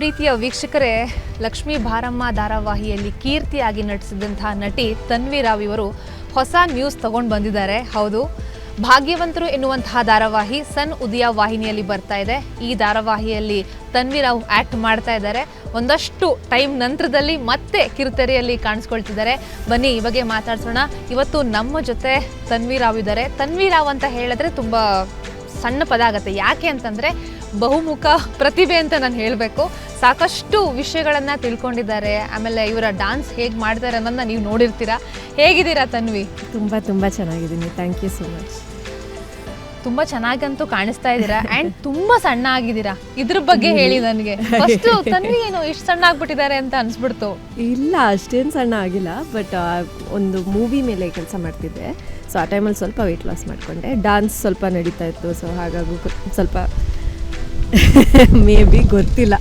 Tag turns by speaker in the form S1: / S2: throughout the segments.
S1: ಪ್ರೀತಿಯ ವೀಕ್ಷಕರೇ, ಲಕ್ಷ್ಮೀ ಭಾರಮ್ಮ ಧಾರಾವಾಹಿಯಲ್ಲಿ ಕೀರ್ತಿಯಾಗಿ ನಟಿಸಿದಂತಹ ನಟಿ ತನ್ವಿ ರಾವ್ ಇವರು ಹೊಸ ನ್ಯೂಸ್ ತಗೊಂಡು ಬಂದಿದ್ದಾರೆ. ಹೌದು, ಭಾಗ್ಯವಂತರು ಎನ್ನುವಂತಹ ಧಾರಾವಾಹಿ ಸನ್ ಉದಯ ವಾಹಿನಿಯಲ್ಲಿ ಬರ್ತಾ ಇದೆ. ಈ ಧಾರಾವಾಹಿಯಲ್ಲಿ ತನ್ವಿ ರಾವ್ ಆ್ಯಕ್ಟ್ ಮಾಡ್ತಾ ಇದ್ದಾರೆ. ಒಂದಷ್ಟು ಟೈಮ್ ನಂತರದಲ್ಲಿ ಮತ್ತೆ ಕಿರುತೆರೆಯಲ್ಲಿ ಕಾಣಿಸ್ಕೊಳ್ತಿದ್ದಾರೆ. ಬನ್ನಿ ಈ ಬಗ್ಗೆ ಮಾತಾಡ್ಸೋಣ. ಇವತ್ತು ನಮ್ಮ ಜೊತೆ ತನ್ವಿ ರಾವ್ ಇದ್ದಾರೆ. ತನ್ವಿ ರಾವ್ ಅಂತ ಹೇಳಿದ್ರೆ ತುಂಬ ಸಣ್ಣ ಪದ ಆಗುತ್ತೆ. ಯಾಕೆ ಅಂತಂದರೆ ಬಹುಮುಖ ಪ್ರತಿಭೆ ಅಂತ ನಾನು ಹೇಳಬೇಕು. ಸಾಕಷ್ಟು ವಿಷಯಗಳನ್ನು ತಿಳ್ಕೊಂಡಿದ್ದಾರೆ. ಆಮೇಲೆ ಇವರ ಡಾನ್ಸ್ ಹೇಗೆ ಮಾಡ್ತಾರೆ ಅನ್ನೋದನ್ನ ನೀವು ನೋಡಿರ್ತೀರಾ. ಹೇಗಿದ್ದೀರಾ ತನ್ವಿ?
S2: ತುಂಬ ಚೆನ್ನಾಗಿದ್ದೀನಿ. Thank you so much.
S1: ತುಂಬ ಚೆನ್ನಾಗಂತೂ ಕಾಣಿಸ್ತಾ ಇದ್ದೀರಾ. ಆ್ಯಂಡ್ ತುಂಬ ಸಣ್ಣ ಆಗಿದ್ದೀರಾ. ಇದ್ರ ಬಗ್ಗೆ ಹೇಳಿ ನನಗೆ. ಫಸ್ಟು ತನ್ವಿ ಏನು ಇಷ್ಟು ಸಣ್ಣ ಆಗ್ಬಿಟ್ಟಿದ್ದಾರೆ ಅಂತ ಅನಿಸ್ಬಿಡ್ತು.
S2: ಇಲ್ಲ, ಅಷ್ಟೇನು ಸಣ್ಣ ಆಗಿಲ್ಲ. ಬಟ್ ಒಂದು ಮೂವಿ ಮೇಲೆ ಕೆಲಸ ಮಾಡ್ತಿದ್ದೆ. ಸೊ ಆ ಟೈಮಲ್ಲಿ ಸ್ವಲ್ಪ ವೆಯ್ಟ್ ಲಾಸ್ ಮಾಡಿಕೊಂಡೆ. ಡಾನ್ಸ್ ಸ್ವಲ್ಪ ನಡೀತಾ ಇತ್ತು. ಸೊ ಹಾಗಾಗಿ ಸ್ವಲ್ಪ ಮೇ ಬಿ ಗೊತ್ತಿಲ್ಲ,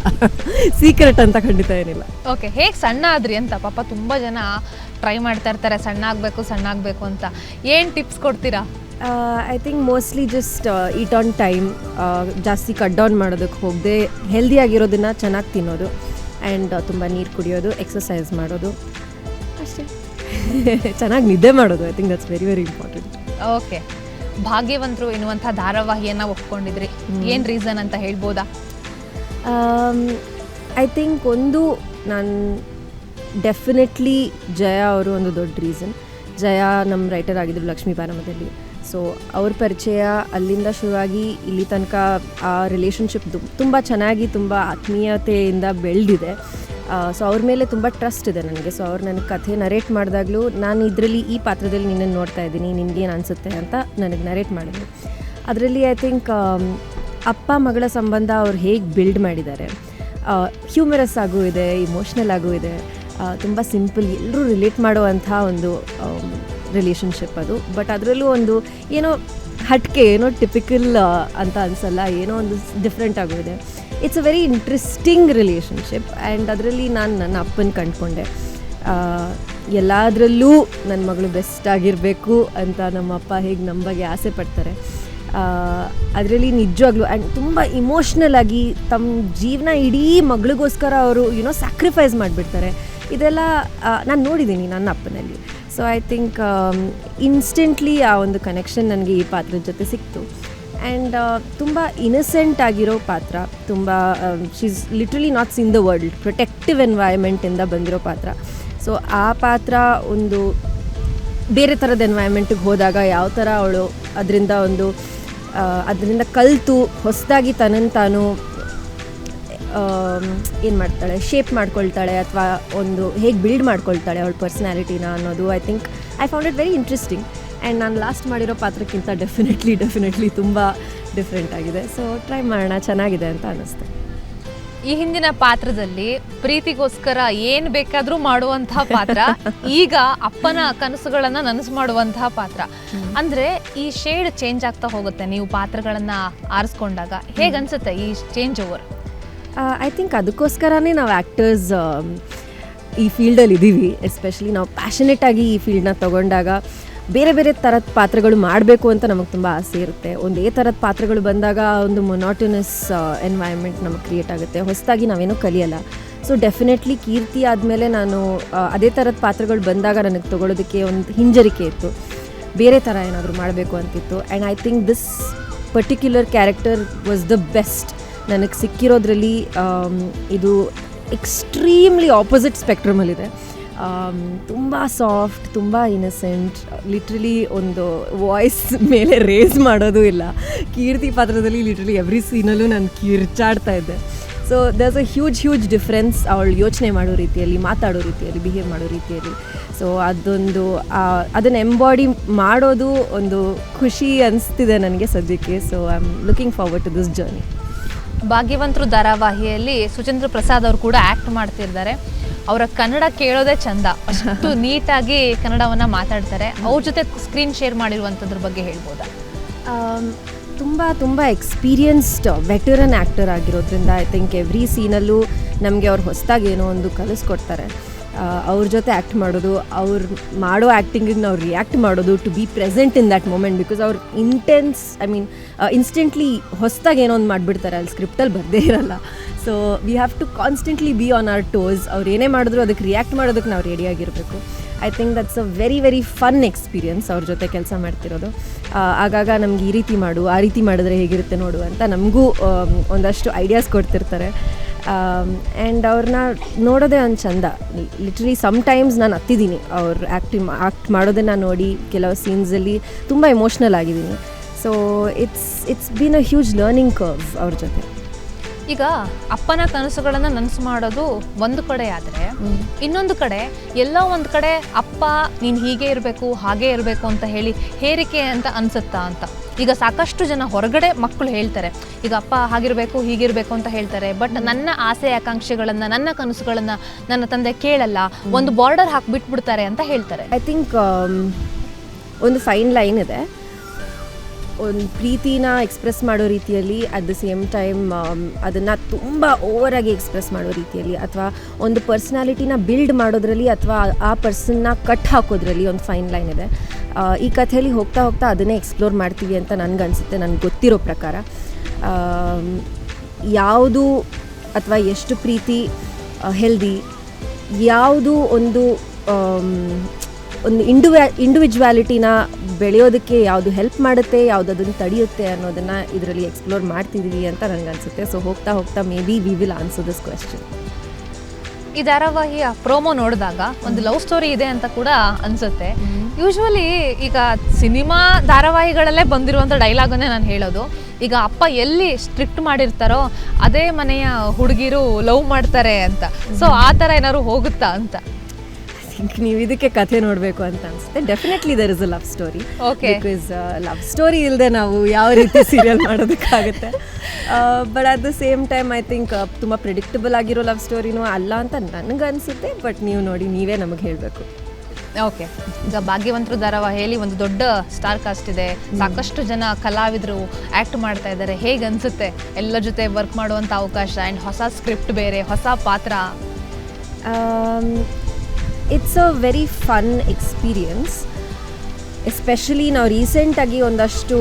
S2: ಸೀಕ್ರೆಟ್ ಅಂತ ಖಂಡಿತ ಏನಿಲ್ಲ.
S1: ಓಕೆ, ಹೇಗೆ ಸಣ್ಣ ಆದ್ರಿ ಅಂತ? ಪಾಪ ತುಂಬ ಜನ ಟ್ರೈ ಮಾಡ್ತಾ ಇರ್ತಾರೆ ಸಣ್ಣ ಆಗಬೇಕು ಅಂತ. ಏನು ಟಿಪ್ಸ್ ಕೊಡ್ತೀರಾ?
S2: I think mostly just eat on time. ಜಾಸ್ತಿ ಕಟ್ ಡೌನ್ ಮಾಡೋದಕ್ಕೆ ಹೋಗದೆ ಹೆಲ್ದಿಯಾಗಿರೋದನ್ನು ಚೆನ್ನಾಗಿ ತಿನ್ನೋದು ಆ್ಯಂಡ್ ತುಂಬ ನೀರು ಕುಡಿಯೋದು, ಎಕ್ಸಸೈಸ್ ಮಾಡೋದು, ಅಷ್ಟೇ. ಚೆನ್ನಾಗಿ ನಿದ್ದೆ ಮಾಡೋದು. I think that's very very important.
S1: Okay, ಭಾಗ್ಯವಂತರು ಎನ್ನುವಂಥ ಧಾರಾವಾಹಿಯನ್ನು ಒಪ್ಕೊಂಡಿದ್ರಿ. ಏನು ರೀಸನ್ ಅಂತ ಹೇಳ್ಬೋದಾ?
S2: ಐ ಥಿಂಕ್ ಒಂದು ನಾನು ಡೆಫಿನೆಟ್ಲಿ ಜಯ ಅವರು ಒಂದು ದೊಡ್ಡ ರೀಸನ್. ಜಯ ನಮ್ಮ ರೈಟರ್ ಆಗಿದ್ರು ಲಕ್ಷ್ಮೀ ಭಾರಮದಲ್ಲಿ. ಸೊ ಅವ್ರ ಪರಿಚಯ ಅಲ್ಲಿಂದ ಶುರುವಾಗಿ ಇಲ್ಲಿ ತನಕ ಆ ರಿಲೇಷನ್ಶಿಪ್ ತುಂಬ ಚೆನ್ನಾಗಿ ತುಂಬ ಆತ್ಮೀಯತೆಯಿಂದ ಬೆಳೆದಿದೆ. ಸೊ ಅವ್ರ ಮೇಲೆ ತುಂಬ ಟ್ರಸ್ಟ್ ಇದೆ ನನಗೆ. ಸೊ ಅವ್ರು ನನಗೆ ಕಥೆ ನರೇಟ್ ಮಾಡಿದಾಗಲೂ ನಾನು ಇದರಲ್ಲಿ ಈ ಪಾತ್ರದಲ್ಲಿ ನಿನ್ನನ್ನು ನೋಡ್ತಾ ಇದ್ದೀನಿ, ನಿನಗೇನು ಅನಿಸುತ್ತೆ ಅಂತ ನನಗೆ ನರೇಟ್ ಮಾಡಿದ್ರು. ಅದರಲ್ಲಿ ಐ ಥಿಂಕ್ ಅಪ್ಪ ಮಗಳ ಸಂಬಂಧ ಅವ್ರು ಹೇಗೆ ಬಿಲ್ಡ್ ಮಾಡಿದ್ದಾರೆ. ಹ್ಯೂಮರಸ್ ಆಗೂ ಇದೆ, ಇಮೋಷ್ನಲ್ ಆಗೂ ಇದೆ, ತುಂಬ ಸಿಂಪಲ್, ಎಲ್ಲರೂ ರಿಲೇಟ್ ಮಾಡುವಂಥ ಒಂದು ರಿಲೇಷನ್ಶಿಪ್ ಅದು. ಬಟ್ ಅದರಲ್ಲೂ ಒಂದು ಏನೋ ಹಟ್ಕೆ, ಏನೋ ಟಿಪಿಕಲ್ ಅಂತ ಅನಿಸಲ್ಲ, ಏನೋ ಒಂದು ಡಿಫ್ರೆಂಟ್ ಆಗೂ ಇದೆ. It's a very interesting relationship. And ಅದರಲ್ಲಿ ನಾನು ನನ್ನ ಅಪ್ಪನ ಕಂಡುಕೊಂಡೆ. ಎಲ್ಲದರಲ್ಲೂ ನನ್ನ ಮಗಳು ಬೆಸ್ಟ್ ಆಗಿರಬೇಕು ಅಂತ ನಮ್ಮ ಅಪ್ಪ ಹೇಗೆ ನಮ್ಮ ಬಗ್ಗೆ ಆಸೆ ಪಡ್ತಾರೆ, ಅದರಲ್ಲಿ ನಿಜವಾಗ್ಲೂ. ಆ್ಯಂಡ್ ತುಂಬ ಇಮೋಷ್ನಲ್ ಆಗಿ ತಮ್ಮ ಜೀವನ ಇಡೀ ಮಗಳಿಗೋಸ್ಕರ ಅವರು ಸ್ಯಾಕ್ರಿಫೈಸ್ ಮಾಡಿಬಿಡ್ತಾರೆ. ಇದೆಲ್ಲ ನಾನು ನೋಡಿದ್ದೀನಿ ನನ್ನ ಅಪ್ಪನಲ್ಲಿ. ಸೊ ಐ ಥಿಂಕ್ ಇನ್ಸ್ಟೆಂಟ್ಲಿ ಆ ಒಂದು ಕನೆಕ್ಷನ್ ನನಗೆ ಈ ಪಾತ್ರದ ಜೊತೆ ಸಿಕ್ತು. ಆ್ಯಂಡ್ ತುಂಬ ಇನ್ನಸೆಂಟ್ ಆಗಿರೋ ಪಾತ್ರ. ತುಂಬ she is literally not seen the world, protective ಎನ್ವೈರ್ಮೆಂಟಿಂದ ಬಂದಿರೋ ಪಾತ್ರ. ಸೊ ಆ ಪಾತ್ರ ಒಂದು ಬೇರೆ ಥರದ ಎನ್ವೈರ್ಮೆಂಟಿಗೆ ಹೋದಾಗ ಯಾವ ಥರ ಅವಳು ಅದರಿಂದ ಕಲಿತು ಹೊಸದಾಗಿ ತನ್ನನ್ನು ತಾನು ಏನು ಮಾಡ್ತಾಳೆ, ಶೇಪ್ ಮಾಡ್ಕೊಳ್ತಾಳೆ, ಅಥವಾ ಒಂದು ಹೇಗೆ ಬಿಲ್ಡ್ ಮಾಡ್ಕೊಳ್ತಾಳೆ ಅವಳ ಪರ್ಸ್ನಾಲಿಟಿನ ಅನ್ನೋದು I think I found it very interesting. And ನಾನು ಲಾಸ್ಟ್ ಮಾಡಿರೋ ಪಾತ್ರಕ್ಕಿಂತ ಡೆಫಿನೆಟ್ಲಿ ತುಂಬ ಡಿಫ್ರೆಂಟ್ ಆಗಿದೆ. ಸೊ ಟ್ರೈ ಮಾಡೋಣ, ಚೆನ್ನಾಗಿದೆ ಅಂತ ಅನ್ನಿಸ್ತು.
S1: ಈ ಹಿಂದಿನ ಪಾತ್ರದಲ್ಲಿ ಪ್ರೀತಿಗೋಸ್ಕರ ಏನು ಬೇಕಾದರೂ ಮಾಡುವಂತಹ ಪಾತ್ರ, ಈಗ ಅಪ್ಪನ ಕನಸುಗಳನ್ನು ನನಸು ಮಾಡುವಂತಹ ಪಾತ್ರ. ಅಂದರೆ ಈ ಶೇಡ್ ಚೇಂಜ್ ಆಗ್ತಾ ಹೋಗುತ್ತೆ ನೀವು ಪಾತ್ರಗಳನ್ನು ಆರಿಸ್ಕೊಂಡಾಗ. ಹೇಗನ್ಸುತ್ತೆ ಈ ಚೇಂಜ್ ಓವರ್?
S2: ಐ ಥಿಂಕ್ ಅದಕ್ಕೋಸ್ಕರನೇ ನಾವು ಆ್ಯಕ್ಟರ್ಸ್ ಈ ಫೀಲ್ಡಲ್ಲಿ ಇದ್ದೀವಿ. ಎಸ್ಪೆಷಲಿ ನಾವು ಪ್ಯಾಷನೇಟಾಗಿ ಈ ಫೀಲ್ಡನ್ನ ತೊಗೊಂಡಾಗ ಬೇರೆ ಬೇರೆ ಥರದ ಪಾತ್ರಗಳು ಮಾಡಬೇಕು ಅಂತ ನಮಗೆ ತುಂಬ ಆಸೆ ಇರುತ್ತೆ. ಒಂದೇ ಥರದ ಪಾತ್ರಗಳು ಬಂದಾಗ ಒಂದು ಮೊನಾಟನಸ್ ಎನ್ವೈರ್ಮೆಂಟ್ ನಮಗೆ ಕ್ರಿಯೇಟ್ ಆಗುತ್ತೆ, ಹೊಸದಾಗಿ ನಾವೇನೂ ಕಲಿಯಲ್ಲ. ಸೊ ಡೆಫಿನೆಟ್ಲಿ ಕೀರ್ತಿ ಆದಮೇಲೆ ನಾನು ಅದೇ ಥರದ ಪಾತ್ರಗಳು ಬಂದಾಗ ನನಗೆ ತೊಗೊಳೋದಕ್ಕೆ ಒಂದು ಹಿಂಜರಿಕೆ ಇತ್ತು, ಬೇರೆ ಥರ ಏನಾದರೂ ಮಾಡಬೇಕು ಅಂತಿತ್ತು. And I think this particular character was the best ನನಗೆ ಸಿಕ್ಕಿರೋದ್ರಲ್ಲಿ. ಇದು ಎಕ್ಸ್ಟ್ರೀಮ್ಲಿ ಆಪೋಸಿಟ್ ಸ್ಪೆಕ್ಟ್ರಮಲ್ಲಿದೆ. ತುಂಬ ಸಾಫ್ಟ್, ತುಂಬ ಇನ್ನಸೆಂಟ್, ಲಿಟ್ರಲಿ ಒಂದು ವಾಯ್ಸ್ ಮೇಲೆ ರೇಸ್ ಮಾಡೋದು ಇಲ್ಲ. ಕೀರ್ತಿ ಪಾತ್ರದಲ್ಲಿ ಲಿಟ್ರಲಿ ಎವ್ರಿ ಸೀನಲ್ಲೂ ನಾನು ಕಿರ್ಚಾಡ್ತಾ ಇದ್ದೆ. ಸೊ ದರ್ಸ್ ಅ ಹ್ಯೂಜ್ ಡಿಫ್ರೆನ್ಸ್ ಅವಳು ಯೋಚನೆ ಮಾಡೋ ರೀತಿಯಲ್ಲಿ, ಮಾತಾಡೋ ರೀತಿಯಲ್ಲಿ, ಬಿಹೇವ್ ಮಾಡೋ ರೀತಿಯಲ್ಲಿ. ಸೊ ಅದನ್ನು ಎಂಬಾಡಿ ಮಾಡೋದು ಒಂದು ಖುಷಿ ಅನಿಸ್ತಿದೆ ನನಗೆ ಸದ್ಯಕ್ಕೆ. So I am looking forward to this journey.
S1: ಭಾಗ್ಯವಂತರು ಧಾರಾವಾಹಿಯಲ್ಲಿ ಸುಚೇಂದ್ರ ಪ್ರಸಾದ್ ಅವರು ಕೂಡ ಆ್ಯಕ್ಟ್ ಮಾಡ್ತಿದ್ದಾರೆ. ಅವರ ಕನ್ನಡ ಕೇಳೋದೇ ಚಂದ, ಅಷ್ಟು ನೀಟಾಗಿ ಕನ್ನಡವನ್ನು ಮಾತಾಡ್ತಾರೆ. ಅವ್ರ ಜೊತೆ ಸ್ಕ್ರೀನ್ ಶೇರ್ ಮಾಡಿರುವಂಥದ್ರ ಬಗ್ಗೆ ಹೇಳ್ಬೋದಾ?
S2: ತುಂಬ ಎಕ್ಸ್ಪೀರಿಯನ್ಸ್ಡ್ ವೆಟರನ್ ಆ್ಯಕ್ಟರ್ ಆಗಿರೋದ್ರಿಂದ ಐ ಥಿಂಕ್ ಎವ್ರಿ ಸೀನಲ್ಲೂ ನಮಗೆ ಅವ್ರು ಹೊಸದಾಗಿ ಏನೋ ಒಂದು ಕಲಿಸ್ಕೊಡ್ತಾರೆ. ಅವ್ರ ಜೊತೆ ಆ್ಯಕ್ಟ್ ಮಾಡೋದು, ಅವ್ರು ಮಾಡೋ ಆ್ಯಕ್ಟಿಂಗಿಗೆ ನಾವು ರಿಯಾಕ್ಟ್ ಮಾಡೋದು, to be present in that moment. Because ಅವ್ರು ಇಂಟೆನ್ಸ್, ಐ ಮೀನ್ ಇನ್ಸ್ಟೆಂಟ್ಲಿ ಹೊಸದಾಗಿ ಏನೋ ಒಂದು ಮಾಡಿಬಿಡ್ತಾರೆ, ಅಲ್ಲಿ ಸ್ಕ್ರಿಪ್ಟಲ್ಲಿ ಬರದೇ ಇರಲ್ಲ. So we have to constantly be on our toes. ಅವ್ರು ಏನೇ ಮಾಡಿದ್ರು ಅದಕ್ಕೆ ರಿಯಾಕ್ಟ್ ಮಾಡೋದಕ್ಕೆ ನಾವು ರೆಡಿಯಾಗಿರಬೇಕು. I think that's a very fun experience ಅವ್ರ ಜೊತೆ ಕೆಲಸ ಮಾಡ್ತಿರೋದು. ಆಗಾಗ ನಮ್ಗೆ ಈ ರೀತಿ ಮಾಡು, ಆ ರೀತಿ ಮಾಡಿದ್ರೆ ಹೇಗಿರುತ್ತೆ ನೋಡು ಅಂತ ನಮಗೂ ಒಂದಷ್ಟು ಐಡಿಯಾಸ್ ಕೊಡ್ತಿರ್ತಾರೆ. ಆ್ಯಂಡ್ ಅವ್ರನ್ನ ನೋಡೋದೇ ಒಂದು ಚಂದ. ಲಿಟ್ರಲಿ ಸಮ್ಟೈಮ್ಸ್ ನಾನು ಹತ್ತಿದ್ದೀನಿ ಅವ್ರು ಆ್ಯಕ್ಟ್ ಮಾಡೋದನ್ನು ನೋಡಿ. ಕೆಲವು ಸೀನ್ಸಲ್ಲಿ ತುಂಬ ಎಮೋಷ್ನಲ್ ಆಗಿದ್ದೀನಿ. So it's been a huge learning curve ಅವ್ರ ಜೊತೆ.
S1: ಈಗ ಅಪ್ಪನ ಕನಸುಗಳನ್ನು ನನಸು ಮಾಡೋದು ಒಂದು ಕಡೆ ಆದರೆ, ಇನ್ನೊಂದು ಕಡೆ ಎಲ್ಲೋ ಒಂದು ಕಡೆ ಅಪ್ಪ ನೀನು ಹೀಗೆ ಇರಬೇಕು ಹಾಗೆ ಇರಬೇಕು ಅಂತ ಹೇಳಿ ಹೇರಿಕೆ ಅಂತ ಅನಿಸುತ್ತಾ ಅಂತ. ಈಗ ಸಾಕಷ್ಟು ಜನ ಹೊರಗಡೆ ಮಕ್ಕಳು ಹೇಳ್ತಾರೆ, ಈಗ ಅಪ್ಪ ಹಾಗಿರಬೇಕು ಹೀಗಿರಬೇಕು ಅಂತ ಹೇಳ್ತಾರೆ, ಬಟ್ ನನ್ನ ಆಸೆ ಆಕಾಂಕ್ಷೆಗಳನ್ನು, ನನ್ನ ಕನಸುಗಳನ್ನು ನನ್ನ ತಂದೆ ಕೇಳಲ್ಲ, ಒಂದು ಬಾರ್ಡರ್ ಹಾಕಿಬಿಟ್ಬಿಡ್ತಾರೆ ಅಂತ ಹೇಳ್ತಾರೆ.
S2: ಐ ಥಿಂಕ್ ಒಂದು ಫೈನ್ ಲೈನ್ ಇದೆ. ಒಂದು ಪ್ರೀತಿನ ಎಕ್ಸ್ಪ್ರೆಸ್ ಮಾಡೋ ರೀತಿಯಲ್ಲಿ, ಅಟ್ ದ ಸೇಮ್ ಟೈಮ್ ಅದನ್ನು ತುಂಬ ಓವರಾಗಿ ಎಕ್ಸ್ಪ್ರೆಸ್ ಮಾಡೋ ರೀತಿಯಲ್ಲಿ, ಅಥವಾ ಒಂದು ಪರ್ಸ್ನಾಲಿಟಿನ ಬಿಲ್ಡ್ ಮಾಡೋದ್ರಲ್ಲಿ ಅಥವಾ ಆ ಪರ್ಸನ್ನ ಕಟ್ ಹಾಕೋದ್ರಲ್ಲಿ ಒಂದು ಫೈನ್ ಲೈನ್ ಇದೆ. ಈ ಕಥೆಯಲ್ಲಿ ಹೋಗ್ತಾ ಹೋಗ್ತಾ ಅದನ್ನೇ ಎಕ್ಸ್ಪ್ಲೋರ್ ಮಾಡ್ತೀವಿ ಅಂತ ನನಗನ್ಸುತ್ತೆ. ನನಗೆ ಗೊತ್ತಿರೋ ಪ್ರಕಾರ ಯಾವುದು ಅಥವಾ ಎಷ್ಟು ಪ್ರೀತಿ ಹೆಲ್ದಿ, ಯಾವುದು ಒಂದು ಇಂಡಿವಿಜುವಾಲಿಟಿನ ಬೆಳೆಯೋದಕ್ಕೆ ಯಾವುದು ಹೆಲ್ಪ್ ಮಾಡುತ್ತೆ, ಯಾವುದು ಅದನ್ನು ತಡೆಯುತ್ತೆ ಅನ್ನೋದನ್ನು ಇದರಲ್ಲಿ ಎಕ್ಸ್ಪ್ಲೋರ್ ಮಾಡ್ತಿದ್ದೀವಿ ಅಂತ ನನಗನ್ಸುತ್ತೆ. ಸೊ ಹೋಗ್ತಾ ಹೋಗ್ತಾ may be we will answer this question.
S1: ಈ ಧಾರಾವಾಹಿಯ ಪ್ರೋಮೋ ನೋಡಿದಾಗ ಒಂದು ಲವ್ ಸ್ಟೋರಿ ಇದೆ ಅಂತ ಕೂಡ ಅನಿಸುತ್ತೆ. ಯೂಶ್ವಲಿ ಈಗ ಸಿನಿಮಾ ಧಾರಾವಾಹಿಗಳಲ್ಲೇ ಬಂದಿರುವಂಥ ಡೈಲಾಗನ್ನೇ ನಾನು ಹೇಳೋದು, ಈಗ ಅಪ್ಪ ಎಲ್ಲಿ ಸ್ಟ್ರಿಕ್ಟ್ ಮಾಡಿರ್ತಾರೋ ಅದೇ ಮನೆಯ ಹುಡುಗಿರು ಲವ್ ಮಾಡ್ತಾರೆ ಅಂತ. ಸೊ ಆ ಥರ ಏನಾದ್ರು ಹೋಗುತ್ತಾ ಅಂತ.
S2: ನೀವು ಇದಕ್ಕೆ ಕಥೆ ನೋಡಬೇಕು ಅಂತ ಅನಿಸುತ್ತೆ. Definitely there is a love story.
S1: Okay,
S2: because love story ಇಲ್ಲದೆ ನಾವು ಯಾವ ರೀತಿ ಸೀರಿಯಲ್ ಮಾಡೋದಕ್ಕಾಗುತ್ತೆ. But at the same time I think ತುಂಬ ಪ್ರಿಡಿಕ್ಟಬಲ್ ಆಗಿರೋ ಲವ್ ಸ್ಟೋರಿನೂ ಅಲ್ಲ ಅಂತ ನನಗನ್ಸುತ್ತೆ. ಬಟ್ ನೀವು ನೋಡಿ, ನೀವೇ ನಮಗೆ ಹೇಳಬೇಕು.
S1: ಓಕೆ, ಈಗ ಭಾಗ್ಯವಂತರು ಧಾರಾವಾಹಿಯಲ್ಲಿ ಒಂದು ದೊಡ್ಡ ಸ್ಟಾರ್ ಕಾಸ್ಟ್ ಇದೆ, ಸಾಕಷ್ಟು ಜನ ಕಲಾವಿದರು ಆ್ಯಕ್ಟ್ ಮಾಡ್ತಾ ಇದ್ದಾರೆ. ಹೇಗೆ ಅನಿಸುತ್ತೆ ಎಲ್ಲ ಜೊತೆ ವರ್ಕ್ ಮಾಡುವಂಥ ಅವಕಾಶ ಆ್ಯಂಡ್ ಹೊಸ ಸ್ಕ್ರಿಪ್ಟ್ ಬೇರೆ, ಹೊಸ ಪಾತ್ರ?
S2: It's a very fun experience. Especially ನಾವು ರೀಸೆಂಟಾಗಿ ಒಂದಷ್ಟು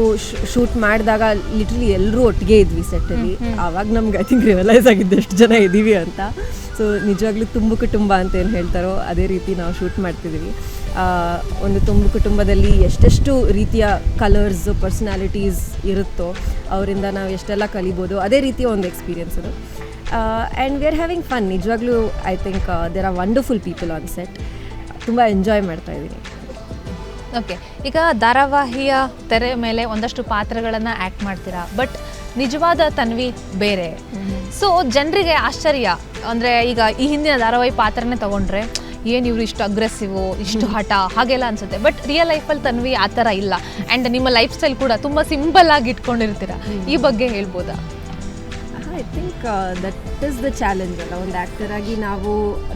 S2: ಶೂಟ್ ಮಾಡಿದಾಗ ಲಿಟ್ರಲಿ ಎಲ್ಲರೂ ಒಟ್ಟಿಗೆ ಇದ್ವಿ ಸೆಟ್ಟಲ್ಲಿ. ಆವಾಗ ನಮ್ಗೆ ಐ ಥಿಂಕ್ ರಿಯಲೈಸ್ ಆಗಿದ್ದು ಎಷ್ಟು ಜನ ಇದ್ದೀವಿ ಅಂತ. ಸೊ ನಿಜವಾಗ್ಲೂ ತುಂಬು ಕುಟುಂಬ ಅಂತ ಏನು ಹೇಳ್ತಾರೋ ಅದೇ ರೀತಿ ನಾವು ಶೂಟ್ ಮಾಡ್ತಿದ್ದೀವಿ. ಒಂದು ತುಂಬು ಕುಟುಂಬದಲ್ಲಿ ಎಷ್ಟೆಷ್ಟು ರೀತಿಯ ಕಲರ್ಸ್, ಪರ್ಸ್ನಾಲಿಟೀಸ್ ಇರುತ್ತೋ ಅವರಿಂದ ನಾವು ಎಷ್ಟೆಲ್ಲ ಕಲಿಬೋದು, ಅದೇ ರೀತಿಯ ಒಂದು ಎಕ್ಸ್ಪೀರಿಯನ್ಸ್ ಅದು. And we are having fun. ನಿಜವಾಗ್ಲೂ I think there are wonderful people on set. ತುಂಬ ಎಂಜಾಯ್ ಮಾಡ್ತಾ ಇದ್ದೀನಿ.
S1: ಓಕೆ, ಈಗ ಧಾರಾವಾಹಿಯ ತೆರೆ ಮೇಲೆ ಒಂದಷ್ಟು ಪಾತ್ರಗಳನ್ನು ಆ್ಯಕ್ಟ್ ಮಾಡ್ತೀರಾ, ಬಟ್ ನಿಜವಾದ ತನ್ವಿ ಬೇರೆ. ಸೊ ಜನರಿಗೆ ಆಶ್ಚರ್ಯ ಅಂದರೆ, ಈಗ ಈ ಹಿಂದಿನ ಧಾರಾವಾಹಿ ಪಾತ್ರನೇ ತೊಗೊಂಡ್ರೆ ಏನು ಇವರು ಇಷ್ಟು ಅಗ್ರೆಸಿವು, ಇಷ್ಟು ಹಠ ಹಾಗೆಲ್ಲ ಅನಿಸುತ್ತೆ. ಬಟ್ ರಿಯಲ್ ಲೈಫಲ್ಲಿ ತನ್ವಿ ಆ ಥರ ಇಲ್ಲ. ಆ್ಯಂಡ್ ನಿಮ್ಮ ಲೈಫ್ ಸ್ಟೈಲ್ ಕೂಡ ತುಂಬ ಸಿಂಪಲ್ ಆಗಿ ಇಟ್ಕೊಂಡಿರ್ತೀರ. ಈ ಬಗ್ಗೆ ಹೇಳ್ಬೋದಾ?
S2: I think that is the challenge ಅಲ್ಲ. ಒಂದು ಆ್ಯಕ್ಟರಾಗಿ ನಾವು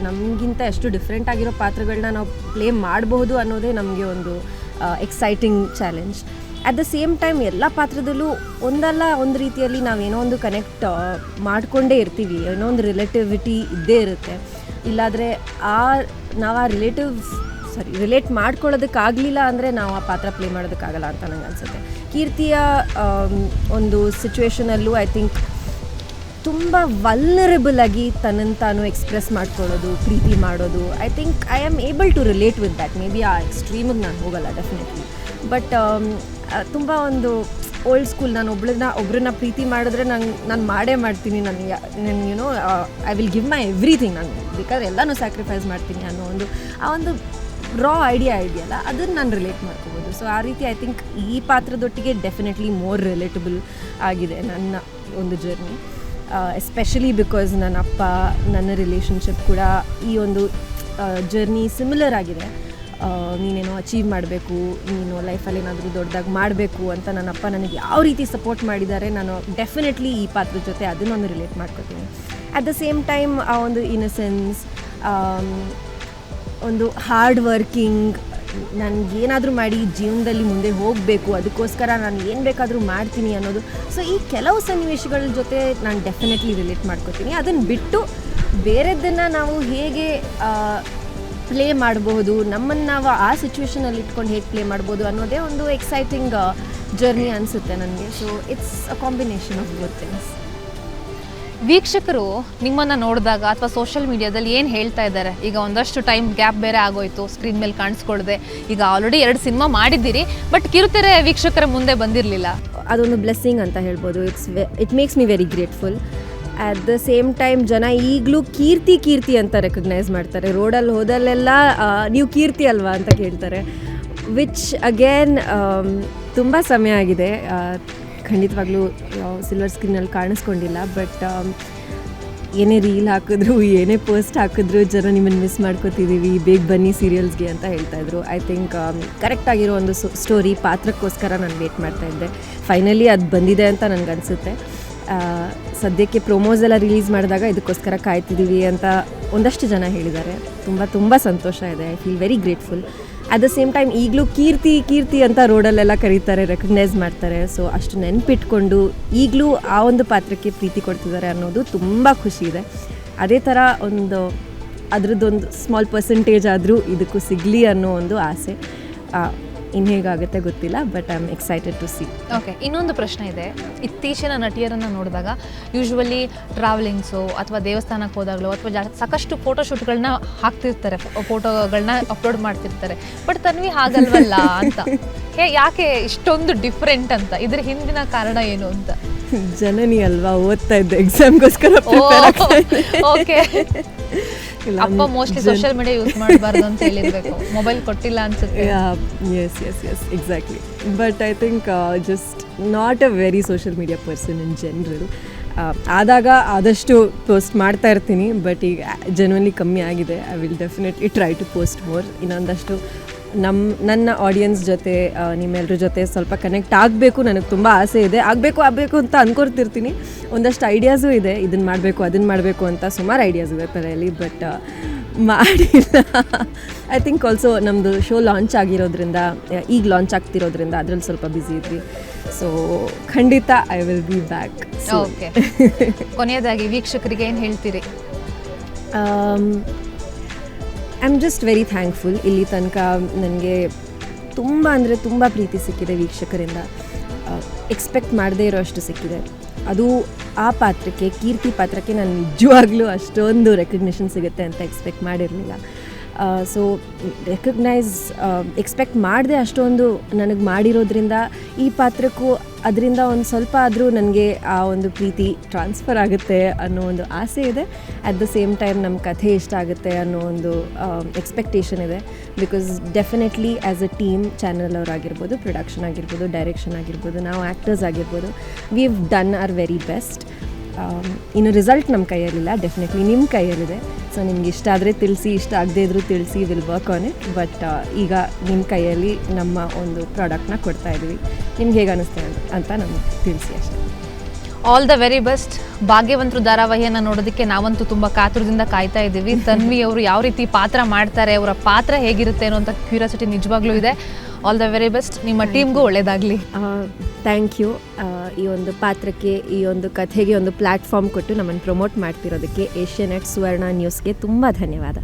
S2: ನಮಗಿಂತ ಎಷ್ಟು ಡಿಫ್ರೆಂಟ್ ಆಗಿರೋ ಪಾತ್ರಗಳನ್ನ ನಾವು ಪ್ಲೇ ಮಾಡಬಹುದು ಅನ್ನೋದೇ ನಮಗೆ ಒಂದು exciting challenge. At the same time ಎಲ್ಲ ಪಾತ್ರದಲ್ಲೂ ಒಂದಲ್ಲ ಒಂದು ರೀತಿಯಲ್ಲಿ ನಾವೇನೋ ಒಂದು ಕನೆಕ್ಟ್ ಮಾಡಿಕೊಂಡೇ ಇರ್ತೀವಿ, ಏನೋ ಒಂದು ರಿಲೇಟಿವಿಟಿ ಇದ್ದೇ ಇರುತ್ತೆ. ಇಲ್ಲಾದರೆ ನಾವು ಆ ರಿಲೇಟ್ ಮಾಡ್ಕೊಳ್ಳೋದಕ್ಕಾಗಲಿಲ್ಲ ಅಂದರೆ ನಾವು ಆ ಪಾತ್ರ ಪ್ಲೇ ಮಾಡೋದಕ್ಕಾಗಲ್ಲ ಅಂತ ನಂಗೆ ಅನಿಸುತ್ತೆ. ಕೀರ್ತಿಯ ಒಂದು ಸಿಚುವೇಷನಲ್ಲೂ ಐ ಥಿಂಕ್ ತುಂಬ ವಲ್ನರಬಲ್ ಆಗಿ ತನ್ನನ್ನು ತಾನು ಎಕ್ಸ್ಪ್ರೆಸ್ ಮಾಡ್ಕೊಳ್ಳೋದು, ಪ್ರೀತಿ ಮಾಡೋದು. I think I am able to relate with that. Maybe ಆ ಎಕ್ಸ್ಟ್ರೀಮಿಗೆ ನಾನು ಹೋಗಲ್ಲ ಡೆಫಿನೆಟ್ಲಿ. ಬಟ್ ತುಂಬ ಒಂದು ಓಲ್ಡ್ ಸ್ಕೂಲ್, ನಾನು ಒಬ್ಬರನ್ನ ಪ್ರೀತಿ ಮಾಡಿದ್ರೆ ನಾನು ಮಾಡೇ ಮಾಡ್ತೀನಿ, ನಾನು you know I will give my everything, ನಾನು ಬೇಕಾದ್ರೆ ಎಲ್ಲನೂ ಸ್ಯಾಕ್ರಿಫೈಸ್ ಮಾಡ್ತೀನಿ ಅನ್ನೋ ಆ ಒಂದು ರಾ ಐಡಿಯಾ ಇದೆಯಲ್ಲ, ಅದನ್ನು ನಾನು ರಿಲೇಟ್ ಮಾಡ್ಕೋಬೋದು. ಸೊ ಆ ರೀತಿ ಐ ಥಿಂಕ್ ಈ ಪಾತ್ರದೊಟ್ಟಿಗೆ ಡೆಫಿನೆಟ್ಲಿ ಮೋರ್ ರಿಲೇಟಬಲ್ ಆಗಿದೆ ನನ್ನ ಒಂದು ಜರ್ನಿ. ಎಸ್ಪೆಷಲಿ ಬಿಕಾಸ್ ನನ್ನ ಅಪ್ಪ, ನನ್ನ ರಿಲೇಷನ್ಶಿಪ್ ಕೂಡ ಈ ಒಂದು ಜರ್ನಿ ಸಿಮಿಲರ್ ಆಗಿದೆ. ನೀನೇನೋ ಅಚೀವ್ ಮಾಡಬೇಕು, ನೀನು ಲೈಫಲ್ಲಿ ಏನಾದರೂ ದೊಡ್ಡದಾಗಿ ಮಾಡಬೇಕು ಅಂತ ನನ್ನಪ್ಪ ನನಗೆ ಯಾವ ರೀತಿ ಸಪೋರ್ಟ್ ಮಾಡಿದ್ದಾರೆ, ನಾನು ಡೆಫಿನೆಟ್ಲಿ ಈ ಪಾತ್ರದ ಜೊತೆ ಅದನ್ನೊಂದು ರಿಲೇಟ್ ಮಾಡ್ಕೋತೀನಿ. ಅಟ್ ದ ಸೇಮ್ ಟೈಮ್ ಆ ಒಂದು ಇನ್ನಸೆನ್ಸ್, ಒಂದು ಹಾರ್ಡ್ ವರ್ಕಿಂಗ್, ನನಗೇನಾದರೂ ಮಾಡಿ ಜೀವನದಲ್ಲಿ ಮುಂದೆ ಹೋಗಬೇಕು, ಅದಕ್ಕೋಸ್ಕರ ನಾನು ಏನು ಬೇಕಾದರೂ ಮಾಡ್ತೀನಿ ಅನ್ನೋದು. ಸೊ ಈ ಕೆಲವು ಸನ್ನಿವೇಶಗಳ ಜೊತೆ ನಾನು ಡೆಫಿನೆಟ್ಲಿ ರಿಲೇಟ್ ಮಾಡ್ಕೋತೀನಿ. ಅದನ್ನು ಬಿಟ್ಟು ಬೇರೆದ್ದನ್ನು ನಾವು ಹೇಗೆ ಪ್ಲೇ ಮಾಡಬಹುದು, ನಮ್ಮನ್ನು ನಾವು ಆ ಸಿಚುವೇಶನಲ್ಲಿ ಇಟ್ಕೊಂಡು ಹೇಗೆ ಪ್ಲೇ ಮಾಡ್ಬೋದು ಅನ್ನೋದೇ ಒಂದು ಎಕ್ಸೈಟಿಂಗ್ ಜರ್ನಿ ಅನಿಸುತ್ತೆ ನನಗೆ. So it's a combination of both things.
S1: ವೀಕ್ಷಕರು ನಿಮ್ಮನ್ನು ನೋಡಿದಾಗ ಅಥವಾ ಸೋಷಿಯಲ್ ಮೀಡಿಯಾದಲ್ಲಿ ಏನು ಹೇಳ್ತಾ ಇದ್ದಾರೆ, ಈಗ ಒಂದಷ್ಟು ಟೈಮ್ ಗ್ಯಾಪ್ ಬೇರೆ ಆಗೋಯ್ತು, ಸ್ಕ್ರೀನ್ ಮೇಲೆ ಕಾಣಿಸ್ಕೊಳ್ದೆ, ಈಗ ಆಲ್ರೆಡಿ 2 ಸಿನಿಮಾ ಮಾಡಿದ್ದೀರಿ, ಬಟ್ ಕಿರುತೆರೆ ವೀಕ್ಷಕರ ಮುಂದೆ ಬಂದಿರಲಿಲ್ಲ.
S2: ಅದೊಂದು ಬ್ಲೆಸ್ಸಿಂಗ್ ಅಂತ ಹೇಳ್ಬೋದು. It makes me very grateful. At the same time ಜನ ಈಗಲೂ ಕೀರ್ತಿ ಅಂತ ರೆಕಗ್ನೈಸ್ ಮಾಡ್ತಾರೆ. ರೋಡಲ್ಲಿ ಹೋದಲ್ಲೆಲ್ಲ ನೀವು ಕೀರ್ತಿ ಅಲ್ವಾ ಅಂತ ಕೇಳ್ತಾರೆ, ವಿಚ್ ಅಗೇನ್ ತುಂಬ ಸಮಯ ಆಗಿದೆ. ಖಂಡಿತವಾಗ್ಲೂ ಸಿಲ್ವರ್ ಸ್ಕ್ರೀನಲ್ಲಿ ಕಾಣಿಸ್ಕೊಂಡಿಲ್ಲ, ಬಟ್ ಏನೇ ರೀಲ್ ಹಾಕಿದ್ರು, ಏನೇ ಪೋಸ್ಟ್ ಹಾಕಿದ್ರು ಜನ ನಿಮ್ಮನ್ನು ಮಿಸ್ ಮಾಡ್ಕೋತಿದ್ದೀವಿ, ಬೇಗ ಬನ್ನಿ ಸೀರಿಯಲ್ಸ್ಗೆ ಅಂತ ಹೇಳ್ತಾಯಿದ್ರು. ಐ ಥಿಂಕ್ ಕರೆಕ್ಟಾಗಿರೋ ಒಂದು ಸ್ಟೋರಿ ಪಾತ್ರಕ್ಕೋಸ್ಕರ ನಾನು ವೇಟ್ ಮಾಡ್ತಾಯಿದ್ದೆ. ಫೈನಲಿ ಅದು ಬಂದಿದೆ ಅಂತ ನನಗನ್ಸುತ್ತೆ. ಸದ್ಯಕ್ಕೆ ಪ್ರೊಮೋಸ್ ಎಲ್ಲ ರಿಲೀಸ್ ಮಾಡಿದಾಗ ಇದಕ್ಕೋಸ್ಕರ ಕಾಯ್ತಿದ್ದೀವಿ ಅಂತ ಒಂದಷ್ಟು ಜನ ಹೇಳಿದ್ದಾರೆ. ತುಂಬ ಸಂತೋಷ ಇದೆ. I feel very grateful. At the same time ಈಗಲೂ ಕೀರ್ತಿ ಅಂತ ರೋಡಲ್ಲೆಲ್ಲ ಕರೀತಾರೆ, ರೆಕಗ್ನೈಸ್ ಮಾಡ್ತಾರೆ. ಸೊ ಅಷ್ಟು ನೆನಪಿಟ್ಕೊಂಡು ಈಗಲೂ ಆ ಒಂದು ಪಾತ್ರಕ್ಕೆ ಪ್ರೀತಿ ಕೊಡ್ತಿದ್ದಾರೆ ಅನ್ನೋದು ತುಂಬ ಖುಷಿ ಇದೆ. ಅದೇ ಥರ ಅದರದ್ದೊಂದು ಸ್ಮಾಲ್ ಪರ್ಸೆಂಟೇಜ್ ಆದರೂ ಇದಕ್ಕೂ ಸಿಗಲಿ ಅನ್ನೋ ಒಂದು ಆಸೆ. ಇನ್ನು ಹೇಗಾಗುತ್ತೆ ಗೊತ್ತಿಲ್ಲ, but I am excited to see.
S1: Okay, ಇನ್ನೊಂದು ಪ್ರಶ್ನೆ ಇದೆ. ಇತ್ತೀಚಿನ ನಟಿಯರನ್ನು ನೋಡಿದಾಗ ಯೂಶ್ವಲಿ ಟ್ರಾವೆಲಿಂಗ್ಸು ಅಥವಾ ದೇವಸ್ಥಾನಕ್ಕೆ ಹೋದಾಗಲೂ ಅಥವಾ ಸಾಕಷ್ಟು ಫೋಟೋಶೂಟ್ಗಳನ್ನ ಹಾಕ್ತಿರ್ತಾರೆ, ಫೋಟೋಗಳನ್ನ ಅಪ್ಲೋಡ್ ಮಾಡ್ತಿರ್ತಾರೆ. ಬಟ್ ತನ್ವಿ ಹಾಗಲ್ವಲ್ಲ ಅಂತ, ಯಾಕೆ ಇಷ್ಟೊಂದು ಡಿಫ್ರೆಂಟ್ ಅಂತ? ಇದ್ರ ಹಿಂದಿನ ಕಾರಣ ಏನು ಅಂತ?
S2: ಜನನಿ ಅಲ್ವಾ, ಓದ್ತಾ ಇದ್ದೆ, ಎಕ್ಸಾಮ್ಗೋಸ್ಕರ.
S1: ಓಕೆ, ಅಪ್ಪ ಮೋಸ್ಟ್ಲಿ ಸೋಷಿಯಲ್ ಮೀಡಿಯಾ ಯೂಸ್ ಮಾಡಬಾರ್ದು ಅಂತ ಹೇಳಿರ್ಬೇಕು, ಮೊಬೈಲ್ ಕೊಟ್ಟಿಲ್ಲ ಅನ್ಸುತ್ತೆ.
S2: Yes exactly. But I think just not a very social media person in general. ಆದಾಗ ಆದಷ್ಟು ಪೋಸ್ಟ್ ಮಾಡ್ತಾ ಇರ್ತೀನಿ, ಬಟ್ ಈಗ ಜೆನ್ಯುನ್ಲಿ ಕಮ್ಮಿ ಆಗಿದೆ. I will definitely try to post more. ಇನ್ನೊಂದಷ್ಟು ನನ್ನ ಆಡಿಯನ್ಸ್ ಜೊತೆ, ನಿಮ್ಮೆಲ್ಲರ ಜೊತೆ ಸ್ವಲ್ಪ ಕನೆಕ್ಟ್ ಆಗಬೇಕು, ನನಗೆ ತುಂಬ ಆಸೆ ಇದೆ. ಆಗಬೇಕು ಅಂತ ಅಂದ್ಕೊಳ್ತಿರ್ತೀನಿ. ಒಂದಷ್ಟು ಐಡಿಯಾಸು ಇದೆ, ಇದನ್ನು ಮಾಡಬೇಕು ಅದನ್ನು ಮಾಡಬೇಕು ಅಂತ ಸುಮಾರು ಐಡಿಯಾಸ್ ಇದೆ ತಲೆಯಲ್ಲಿ, ಬಟ್ ಮಾಡಿಲ್ಲ. ಐ ಥಿಂಕ್ ಆಲ್ಸೋ ನಮ್ಮದು ಶೋ ಲಾಂಚ್ ಆಗಿರೋದ್ರಿಂದ, ಈಗ ಲಾಂಚ್ ಆಗ್ತಿರೋದ್ರಿಂದ ಅದರಲ್ಲಿ ಸ್ವಲ್ಪ ಬ್ಯುಸಿ ಇದ್ವಿ. ಸೊ ಖಂಡಿತ I will be back.
S1: Okay, ಕೊನೆಯದಾಗಿ ವೀಕ್ಷಕರಿಗೆ ಏನು ಹೇಳ್ತೀರಿ?
S2: I am just very thankful. ಇಲ್ಲಿ ತನಕ ನನಗೆ ತುಂಬ ಪ್ರೀತಿ ಸಿಕ್ಕಿದೆ ವೀಕ್ಷಕರಿಂದ. ಎಕ್ಸ್ಪೆಕ್ಟ್ ಮಾಡದೇ ಇರೋ ಅಷ್ಟು ಸಿಕ್ಕಿದೆ. ಅದು ಆ ಪಾತ್ರಕ್ಕೆ, ಕೀರ್ತಿ ಪಾತ್ರಕ್ಕೆ ನಾನು ನಿಜವಾಗ್ಲೂ ಅಷ್ಟೊಂದು ರೆಕಗ್ನಿಷನ್ ಸಿಗುತ್ತೆ ಅಂತ ಎಕ್ಸ್ಪೆಕ್ಟ್ ಮಾಡಿರಲಿಲ್ಲ. ಸೊ ಎಕ್ಸ್ಪೆಕ್ಟ್ ಮಾಡದೆ ಅಷ್ಟೊಂದು ನನಗೆ ಮಾಡಿರೋದ್ರಿಂದ ಈ ಪಾತ್ರಕ್ಕೂ ಅದರಿಂದ ಒಂದು ಸ್ವಲ್ಪ ಆದರೂ ನನಗೆ ಆ ಒಂದು ಪ್ರೀತಿ ಟ್ರಾನ್ಸ್ಫರ್ ಆಗುತ್ತೆ ಅನ್ನೋ ಒಂದು ಆಸೆ ಇದೆ. ಅಟ್ ದ ಸೇಮ್ ಟೈಮ್ ನಮ್ಮ ಕಥೆ ಇಷ್ಟ ಆಗುತ್ತೆ ಅನ್ನೋ ಒಂದು ಎಕ್ಸ್ಪೆಕ್ಟೇಷನ್ ಇದೆ. Because definitely as a team, channel ಅವರಾಗಿರ್ಬೋದು, ಪ್ರೊಡಕ್ಷನ್ ಆಗಿರ್ಬೋದು, ಡೈರೆಕ್ಷನ್ ಆಗಿರ್ಬೋದು, ನಾವು ಆ್ಯಕ್ಟರ್ಸ್ ಆಗಿರ್ಬೋದು, we have done our very best. ಇನ್ನು ರಿಸಲ್ಟ್ ನಮ್ಮ ಕೈಯಲ್ಲಿಲ್ಲ, ಡೆಫಿನೆಟ್ಲಿ ನಿಮ್ಮ ಕೈಯಲ್ಲಿದೆ. ಸೊ ನಿಮ್ಗೆ ಇಷ್ಟ ಆದರೆ ತಿಳಿಸಿ, ಇಷ್ಟ ಆಗದೇ ಇದ್ರೂ ತಿಳಿಸಿ, will work on it. But ಈಗ ನಿಮ್ಮ ಕೈಯಲ್ಲಿ ನಮ್ಮ ಒಂದು ಪ್ರಾಡಕ್ಟ್ನ ಕೊಡ್ತಾ ಇದ್ದೀವಿ. ನಿಮ್ಗೆ ಹೇಗೆ ಅನ್ನಿಸ್ತೆ ಅಂತ ನಮ್ಗೆ ತಿಳಿಸಿ ಅಷ್ಟೇ.
S1: All the very best. ಭಾಗ್ಯವಂತರು ಧಾರಾವಾಹಿಯನ್ನು ನೋಡೋದಕ್ಕೆ ನಾವಂತೂ ತುಂಬ ಕಾತುರದಿಂದ ಕಾಯ್ತಾ ಇದ್ದೀವಿ. ತನ್ವಿ ಅವರು ಯಾವ ರೀತಿ ಪಾತ್ರ ಮಾಡ್ತಾರೆ, ಅವರ ಪಾತ್ರ ಹೇಗಿರುತ್ತೆ ಅನ್ನೋಂಥ ಕ್ಯೂರಿಯಾಸಿಟಿ ನಿಜವಾಗ್ಲೂ ಇದೆ. All the very best. ನಿಮ್ಮ ಟೀಮ್ಗೂ ಒಳ್ಳೆಯದಾಗಲಿ.
S2: Thank you. ಈ ಒಂದು ಪಾತ್ರಕ್ಕೆ, ಈ ಒಂದು ಕಥೆಗೆ ಒಂದು ಪ್ಲ್ಯಾಟ್ಫಾರ್ಮ್ ಕೊಟ್ಟು ನಮ್ಮನ್ನು ಪ್ರಮೋಟ್ ಮಾಡ್ತಿರೋದಕ್ಕೆ ಏಷ್ಯಾನೆಟ್ ಸುವರ್ಣ ನ್ಯೂಸ್ಗೆ ತುಂಬ ಧನ್ಯವಾದ.